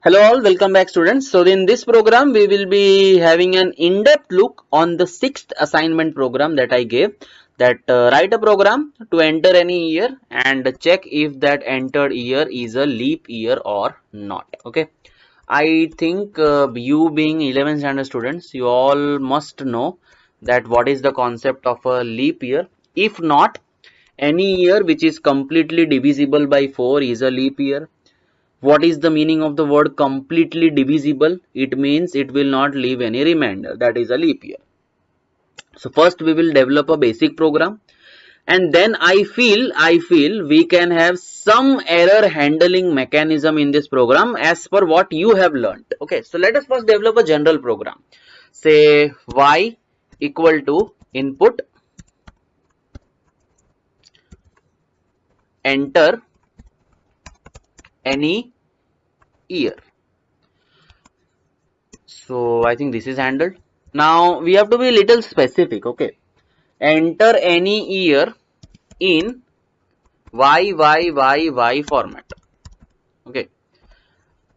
Hello all, welcome back students. So in this program we will be having an in-depth look on the sixth assignment program that I gave, that write a program to enter any year and check if that entered year is a leap year or not. Okay, I think you being 11th standard students, you all must know that what is the concept of a leap year. If not, any year which is completely divisible by 4 is a leap year. What is the meaning of the word completely divisible? It means it will not leave any remainder. That is a leap year. So first we will develop a basic program, and then I feel we can have some error handling mechanism in this program as per what you have learned. Okay, so let us first develop a general program. Say y equal to input, enter any year. So I think this is handled. Now we have to be a little specific. Okay, enter any year in y format. Okay,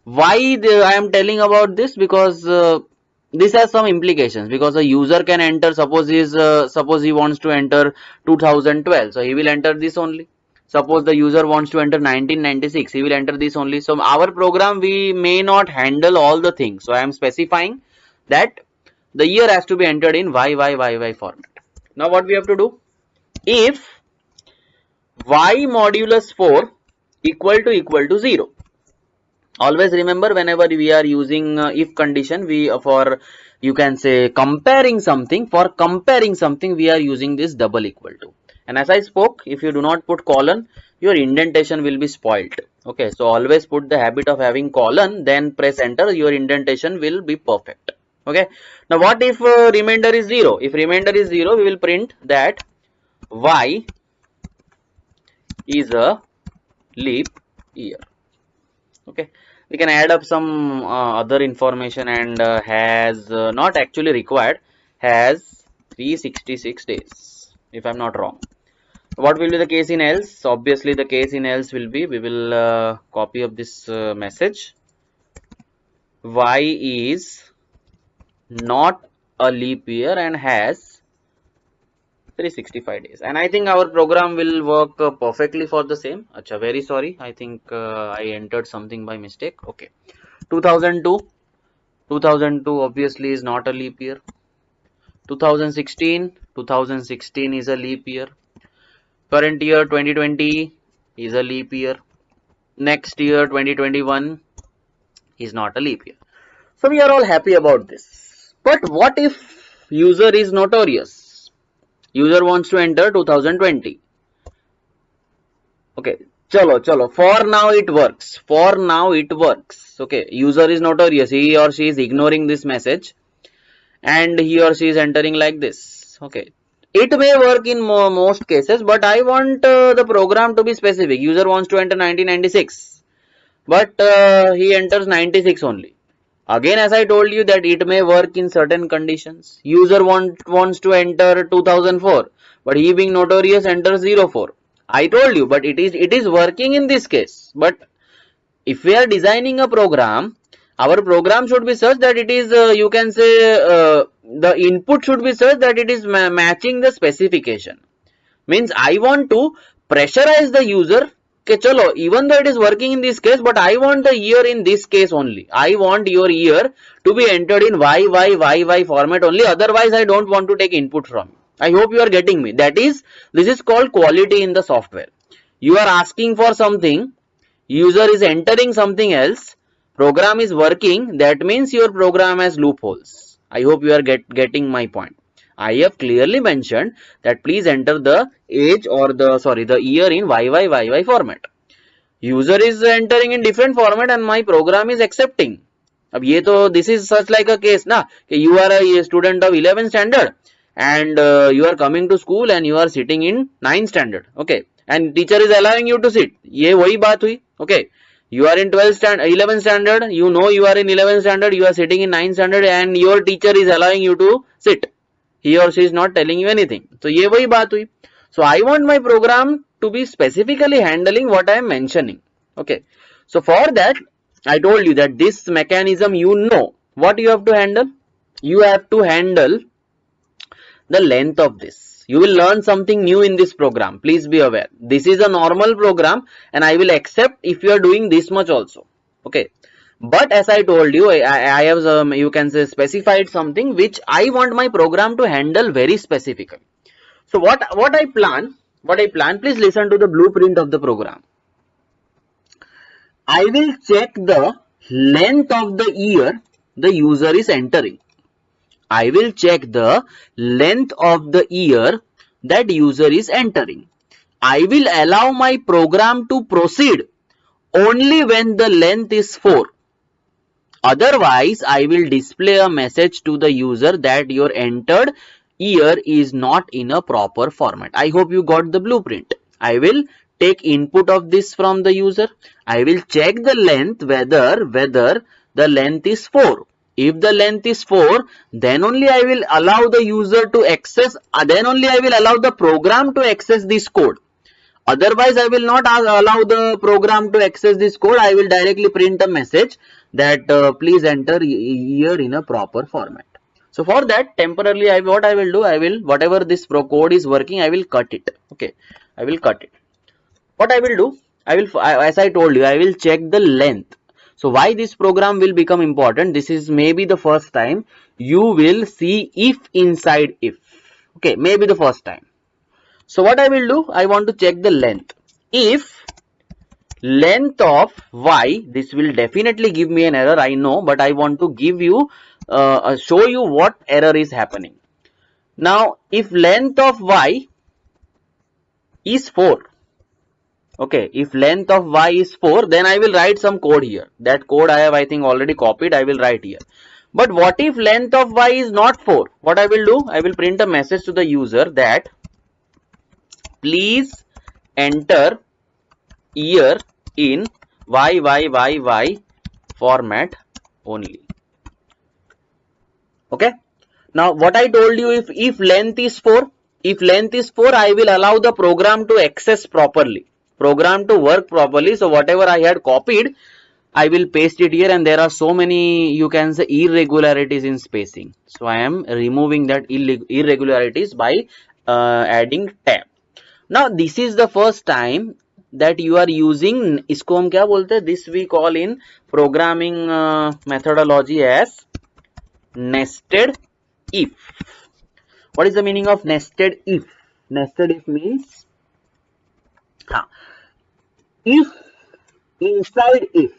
why I am telling about this? Because this has some implications, because a user can enter, suppose he wants to enter 2012, so he will enter this only. Suppose the user wants to enter 1996, he will enter this only. So our program, we may not handle all the things, so I am specifying that the year has to be entered in y format. Now what we have to do, if y modulus 4 equal to 0, always remember, whenever we are using if condition, we for you can say comparing something, we are using this double equal to. And as I spoke, if you do not put colon, your indentation will be spoilt. Okay, so always put the habit of having colon, then press enter, your indentation will be perfect. Okay, now what if remainder is 0? If remainder is 0, we will print that y is a leap year. Okay, we can add up some other information, and has not actually required, has 366 days, if I'm not wrong. What will be the case in else? Obviously the case in else will be, we will copy up this message, y is not a leap year and has 365 days, and I think our program will work perfectly for the same. Acha, very sorry, I think I entered something by mistake. Okay, 2002 obviously is not a leap year. 2016 is a leap year. Current year 2020 is a leap year. Next year 2021 is not a leap year. So we are all happy about this. But what if user is notorious? User wants to enter 2020. Okay, chalo, for now it works. Okay, user is notorious, he or she is ignoring this message, and he or she is entering like this. Okay, it may work in most cases, but I want the program to be specific. User wants to enter 1996, but he enters 96 only. Again, as I told you, that it may work in certain conditions. User wants to enter 2004, but he being notorious enters 04. I told you, but it is working in this case. But if we are designing a program, our program should be such that it is you can say the input should be such that it is matching the specification. Means I want to pressurize the user. Okay, chalo, even though it is working in this case, but I want the year in this case only. I want your year to be entered in y format only. Otherwise, I don't want to take input from you. I hope you are getting me. This is called quality in the software. You are asking for something, user is entering something else, program is working, that means your program has loopholes. I hope you are getting my point. I have clearly mentioned that please enter the age or the year in YY format. User is entering in different format and my program is accepting. This is such like a case na, you are a student of 11th standard and you are coming to school and you are sitting in 9th standard. Okay, and teacher is allowing you to sit. Ye wahi baat hui. Okay, you are in 11th standard, you know you are in 11th standard, you are sitting in 9th standard and your teacher is allowing you to sit. He or she is not telling you anything. So ye wahi baat hui. So I want my program to be specifically handling what I am mentioning. Okay, so for that I told you that this mechanism, what you have to handle? You have to handle the length of this. You will learn something new in this program. Please be aware. This is a normal program and I will accept if you are doing this much also. Okay. But as I told you, I have you can say specified something which I want my program to handle very specifically. So what I plan, please listen to the blueprint of the program. I will check the length of the year the user is entering. I will check the length of the year that user is entering. I will allow my program to proceed only when the length is 4. Otherwise, I will display a message to the user that your entered year is not in a proper format. I hope you got the blueprint. I will take input of this from the user. I will check the length whether the length is 4. If the length is 4, then only I will allow the user to access, then only I will allow the program to access this code. Otherwise, I will not allow the program to access this code. I will directly print a message that please enter year in a proper format. So for that, temporarily, what I will do, whatever this code is working, I will cut it. Okay, I will cut it. What I will do, as I told you, I will check the length. So why this program will become important? This is maybe the first time you will see if inside if. Okay, maybe the first time. So what I will do, I want to check the length. If length of y, this will definitely give me an error, I know, but I want to give you, show you what error is happening. Now, if length of y is 4, okay, if length of y is 4, then I will write some code here. That code I have, I think, already copied. I will write here. But what if length of y is not 4? What I will do? I will print a message to the user that please enter year in YYYY format only. Okay. Now, what I told you, if length is 4, I will allow the program to access properly, program to work properly. So whatever I had copied, I will paste it here, and there are so many, you can say, irregularities in spacing. So I am removing that irregularities by adding tab. Now this is the first time that you are using, इसको हम क्या बोलते हैं? This we call in programming methodology as nested if. What is the meaning of nested if? Nested if means if inside if.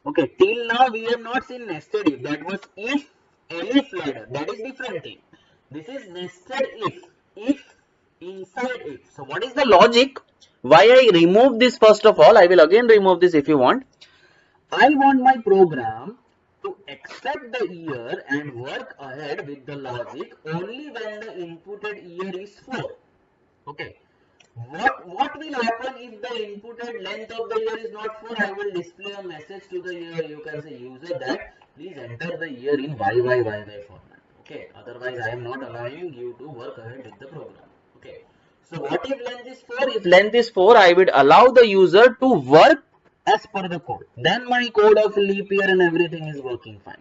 Okay, till now we have not seen nested if. That was if elif ladder. That is different thing. This is nested if inside if. So what is the logic? Why I remove this first of all? I will again remove this if you want. I want my program to accept the year and work ahead with the logic only when the inputted year is 4. Okay. What will happen if the inputted length of the year is not 4? I will display a message to the you can say user that please enter the year in YYYY format. Okay. Otherwise, I am not allowing you to work ahead with the program. Okay. So what if length is 4? If length is 4, I would allow the user to work as per the code. Then my code of leap year and everything is working fine.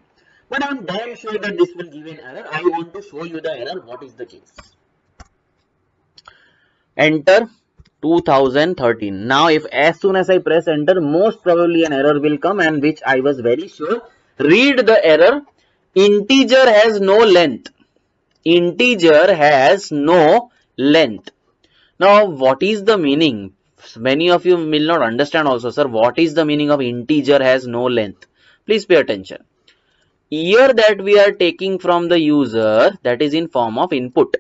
But I am damn sure that this will give an error. I want to show you the error. What is the case? Enter 2013. Now if as soon as I press enter, most probably an error will come, and which I was very sure. Read the error. Integer has no length. Integer has no length. Now what is the meaning? Many of you will not understand also, sir. What is the meaning of integer has no length? Please pay attention. Year that we are taking from the user, that is in form of input.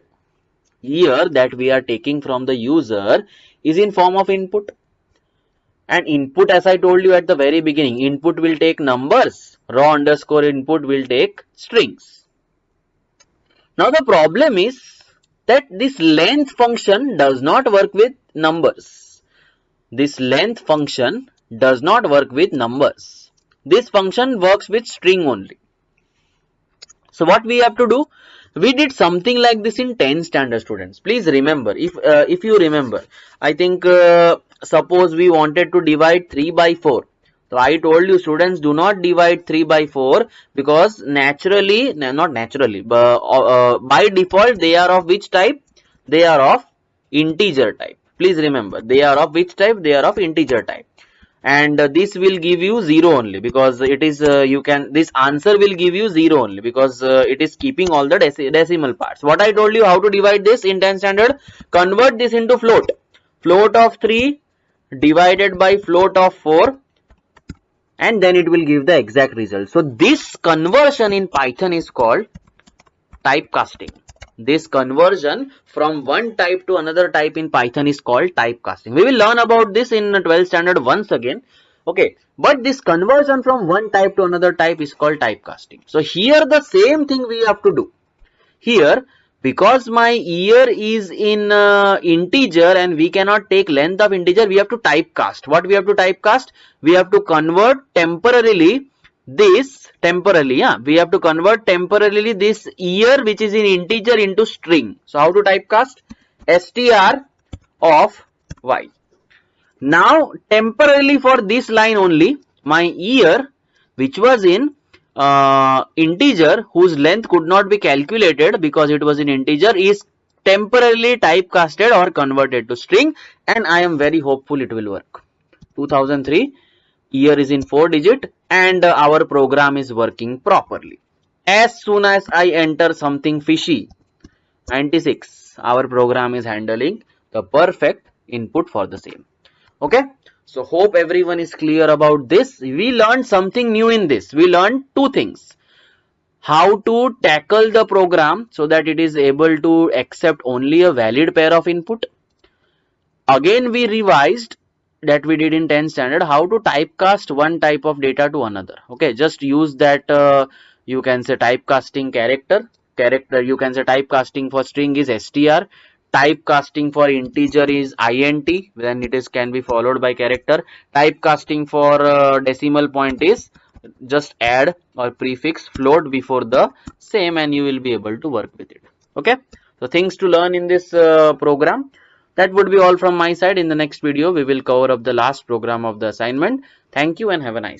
Year that we are taking from the user is in form of input. And input, as I told you at the very beginning, input will take numbers. Raw underscore input will take strings. Now the problem is that this length function does not work with numbers. This length function does not work with numbers. This function works with string only. So what we have to do? We did something like this in 10th standard, students. Please remember, if you remember, I think suppose we wanted to divide 3 by 4. So I told you students, do not divide 3 by 4 because naturally, not naturally, but by default they are of which type? They are of integer type. Please remember, they are of which type? They are of integer type. And this will give you 0 only because it is this answer will give you 0 only because it is keeping all the decimal parts. What I told you, how to divide this in 10th standard? Convert this into float. Float of 3 divided by float of 4, and then it will give the exact result. So this conversion in Python is called typecasting. This conversion from one type to another type in Python is called typecasting. We will learn about this in 12th standard once again. Okay, but this conversion from one type to another type is called typecasting. So here the same thing we have to do. Here, because my year is in integer and we cannot take length of integer, we have to typecast. What we have to typecast? We have to convert temporarily this we have to convert temporarily this year which is in integer into string. So how to typecast? str of y. Now temporarily for this line only, my year which was in integer, whose length could not be calculated because it was in integer, is temporarily typecasted or converted to string, and I am very hopeful it will work. 2003, year is in 4 digit, and our program is working properly. As soon as I enter something fishy, 96, our program is handling the perfect input for the same. Okay, so hope everyone is clear about this. We learned something new in this. We learned two things: how to tackle the program so that it is able to accept only a valid pair of input. Again, we revised that we did in 10th standard, how to typecast one type of data to another. Okay, just use that you can say typecasting character. You can say typecasting for string is str, typecasting for integer is int, then it is can be followed by character. Typecasting for decimal point is just add or prefix float before the same and you will be able to work with it. Okay, so things to learn in this program. That would be all from my side. In the next video we will cover up the last program of the assignment. Thank you and have a nice day.